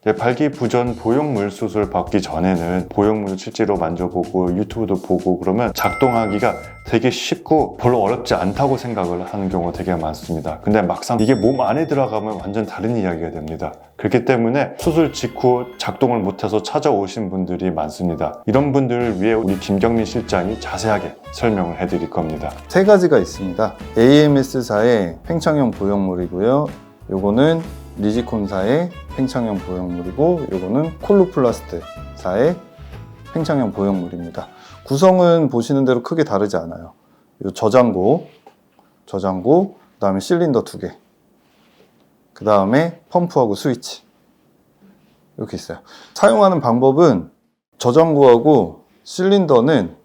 발기부전 보형물 수술 받기 전에는 보형물 실제로 만져보고 유튜브도 보고 그러면 작동하기가 되게 쉽고 별로 어렵지 않다고 생각을 하는 경우가 되게 많습니다. 근데 막상 이게 몸 안에 들어가면 완전 다른 이야기가 됩니다. 그렇기 때문에 수술 직후 작동을 못해서 찾아오신 분들이 많습니다. 이런 분들을 위해 우리 김경민 실장이 자세하게 설명을 해드릴 겁니다. 세 가지가 있습니다. AMS사의 팽창형 보형물이고요. 요거는 리지콘사의 팽창형 보형물이고, 요거는 콜로플라스트사의 팽창형 보형물입니다. 구성은 보시는 대로 크게 다르지 않아요. 요 저장고, 그 다음에 실린더 2개, 그 다음에 펌프하고 스위치 이렇게 있어요. 사용하는 방법은 저장고하고 실린더는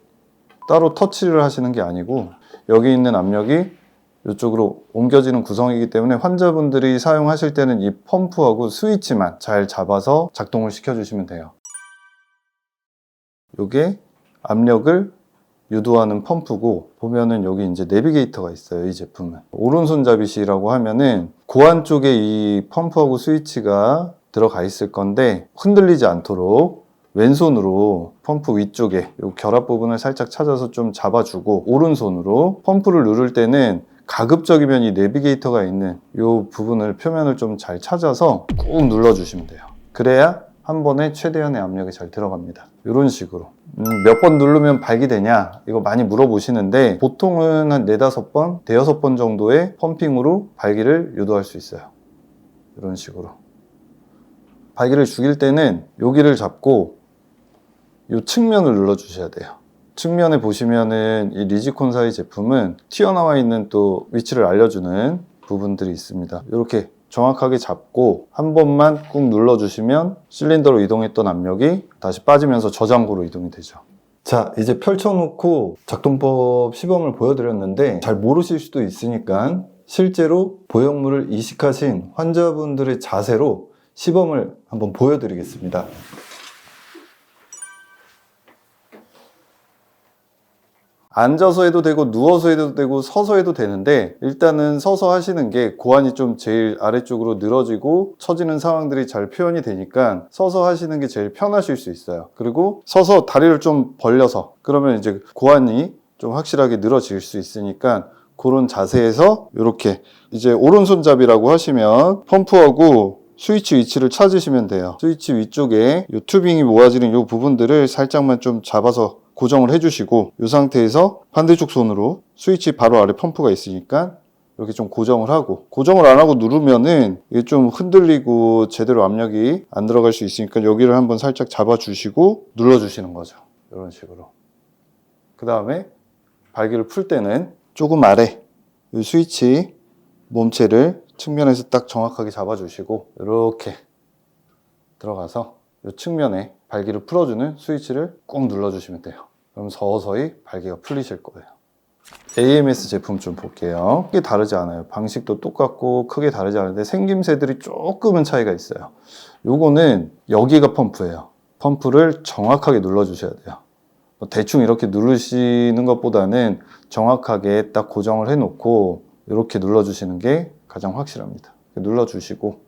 따로 터치를 하시는 게 아니고, 여기 있는 압력이 이쪽으로 옮겨지는 구성이기 때문에 환자분들이 사용하실 때는 이 펌프하고 스위치만 잘 잡아서 작동을 시켜주시면 돼요. 이게 압력을 유도하는 펌프고, 보면은 여기 이제 내비게이터가 있어요. 이 제품은 오른손잡이시라고 하면은 고안 쪽에 이 펌프하고 스위치가 들어가 있을 건데, 흔들리지 않도록 왼손으로 펌프 위쪽에 이 결합 부분을 살짝 찾아서 좀 잡아주고, 오른손으로 펌프를 누를 때는 가급적이면 이 내비게이터가 있는 이 부분을, 표면을 좀 잘 찾아서 꾹 눌러주시면 돼요. 그래야 한 번에 최대한의 압력이 잘 들어갑니다. 이런 식으로. 몇 번 누르면 발기되냐? 이거 많이 물어보시는데, 보통은 한 4-5번, 5-6번 정도의 펌핑으로 발기를 유도할 수 있어요. 이런 식으로. 발기를 죽일 때는 여기를 잡고 이 측면을 눌러주셔야 돼요. 측면에 보시면은 이 리지콘사의 제품은 튀어나와 있는 또 위치를 알려주는 부분들이 있습니다. 이렇게 정확하게 잡고 한 번만 꾹 눌러주시면 실린더로 이동했던 압력이 다시 빠지면서 저장고로 이동이 되죠. 자, 이제 펼쳐놓고 작동법 시범을 보여드렸는데, 잘 모르실 수도 있으니까 실제로 보형물을 이식하신 환자분들의 자세로 시범을 한번 보여드리겠습니다. 앉아서 해도 되고 누워서 해도 되고 서서 해도 되는데, 일단은 서서 하시는 게 고환이 좀 제일 아래쪽으로 늘어지고 처지는 상황들이 잘 표현이 되니까 서서 하시는 게 제일 편하실 수 있어요. 그리고 서서 다리를 좀 벌려서, 그러면 이제 고환이 좀 확실하게 늘어질 수 있으니까 그런 자세에서 이렇게 이제 오른손잡이라고 하시면 펌프하고 스위치 위치를 찾으시면 돼요. 스위치 위쪽에 이 튜빙이 모아지는 이 부분들을 살짝만 좀 잡아서 고정을 해주시고, 이 상태에서 반대쪽 손으로 스위치 바로 아래 펌프가 있으니까 이렇게 좀 고정을 하고, 고정을 안 하고 누르면은 이게 좀 흔들리고 제대로 압력이 안 들어갈 수 있으니까 여기를 한번 살짝 잡아주시고 눌러주시는 거죠. 이런 식으로. 그 다음에 발기를 풀 때는 조금 아래 이 스위치 몸체를 측면에서 딱 정확하게 잡아주시고, 이렇게 들어가서 이 측면에 발기를 풀어주는 스위치를 꾹 눌러주시면 돼요. 그럼 서서히 발기가 풀리실 거예요. AMS 제품 좀 볼게요. 크게 다르지 않아요. 방식도 똑같고 크게 다르지 않은데 생김새들이 조금은 차이가 있어요. 요거는 여기가 펌프예요. 펌프를 정확하게 눌러주셔야 돼요. 대충 이렇게 누르시는 것보다는 정확하게 딱 고정을 해놓고 이렇게 눌러주시는 게 가장 확실합니다. 눌러주시고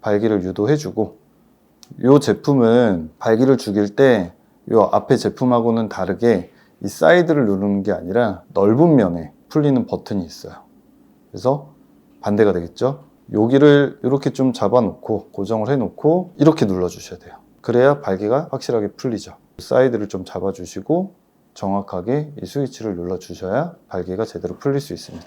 발기를 유도해주고, 이 제품은 발기를 죽일 때 이 앞에 제품하고는 다르게 이 사이드를 누르는 게 아니라 넓은 면에 풀리는 버튼이 있어요. 그래서 반대가 되겠죠. 여기를 이렇게 좀 잡아놓고 고정을 해놓고 이렇게 눌러주셔야 돼요. 그래야 발기가 확실하게 풀리죠. 사이드를 좀 잡아주시고 정확하게 이 스위치를 눌러주셔야 발기가 제대로 풀릴 수 있습니다.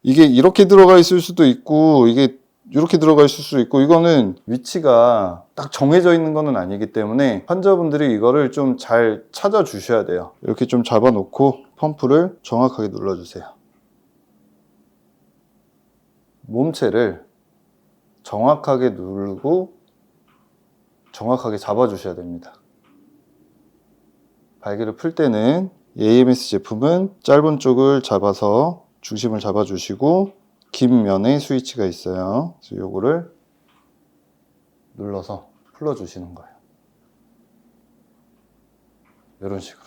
이게 이렇게 들어가 있을 수도 있고 이게 이렇게 들어가 있을 수 있고, 이거는 위치가 딱 정해져 있는 거는 아니기 때문에 환자분들이 이거를 좀 잘 찾아 주셔야 돼요. 이렇게 좀 잡아 놓고 펌프를 정확하게 눌러주세요. 몸체를 정확하게 누르고 정확하게 잡아 주셔야 됩니다. 발기를 풀 때는 AMS 제품은 짧은 쪽을 잡아서 중심을 잡아 주시고, 긴 면에 스위치가 있어요. 그래서 요거를 눌러서 풀어주시는 거예요. 이런 식으로.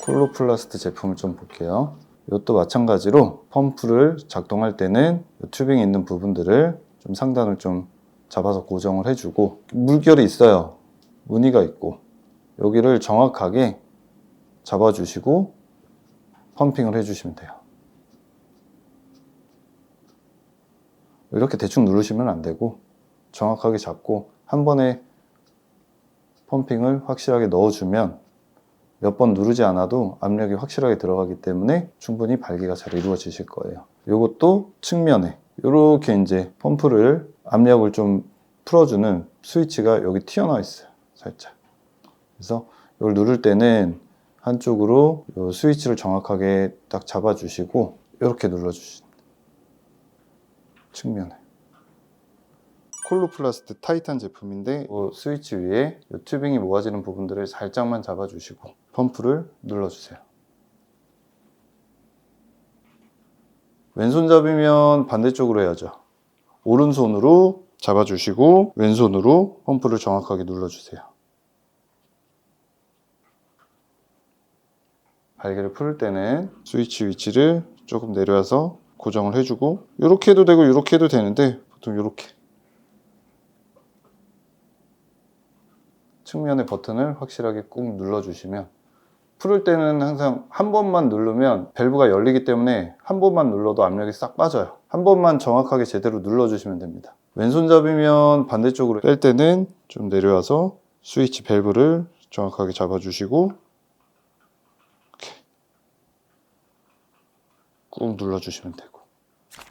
콜로플라스트 제품을 좀 볼게요. 이것도 마찬가지로 펌프를 작동할 때는 튜빙이 있는 부분들을 좀 상단을 좀 잡아서 고정을 해주고, 물결이 있어요. 무늬가 있고, 여기를 정확하게 잡아주시고 펌핑을 해주시면 돼요. 이렇게 대충 누르시면 안 되고 정확하게 잡고 한 번에 펌핑을 확실하게 넣어주면 몇 번 누르지 않아도 압력이 확실하게 들어가기 때문에 충분히 발기가 잘 이루어지실 거예요. 이것도 측면에 이렇게 이제 펌프를 압력을 좀 풀어주는 스위치가 여기 튀어나와 있어요. 살짝. 그래서 이걸 누를 때는 한쪽으로 이 스위치를 정확하게 딱 잡아주시고 이렇게 눌러주십니다. 측면에. 콜로플라스트 타이탄 제품인데 이 스위치 위에 이 튜빙이 모아지는 부분들을 살짝만 잡아주시고 펌프를 눌러주세요. 왼손잡이면 반대쪽으로 해야죠. 오른손으로 잡아주시고 왼손으로 펌프를 정확하게 눌러주세요. 발기를 풀 때는 스위치 위치를 조금 내려와서 고정을 해주고, 이렇게 해도 되고 이렇게 해도 되는데 보통 이렇게 측면의 버튼을 확실하게 꾹 눌러주시면, 풀을 때는 항상 한 번만 누르면 밸브가 열리기 때문에 한 번만 눌러도 압력이 싹 빠져요. 한 번만 정확하게 제대로 눌러주시면 됩니다. 왼손잡이면 반대쪽으로 뺄 때는 좀 내려와서 스위치 밸브를 정확하게 잡아주시고 이렇게 꾹 눌러주시면 되고,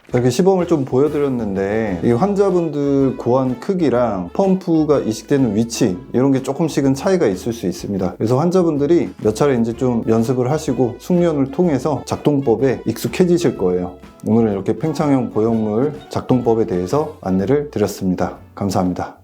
이렇게 시범을 좀 보여드렸는데 이 환자분들 고환 크기랑 펌프가 이식되는 위치 이런 게 조금씩은 차이가 있을 수 있습니다. 그래서 환자분들이 몇 차례 이제 좀 연습을 하시고 숙련을 통해서 작동법에 익숙해지실 거예요. 오늘은 이렇게 팽창형 보형물 작동법에 대해서 안내를 드렸습니다. 감사합니다.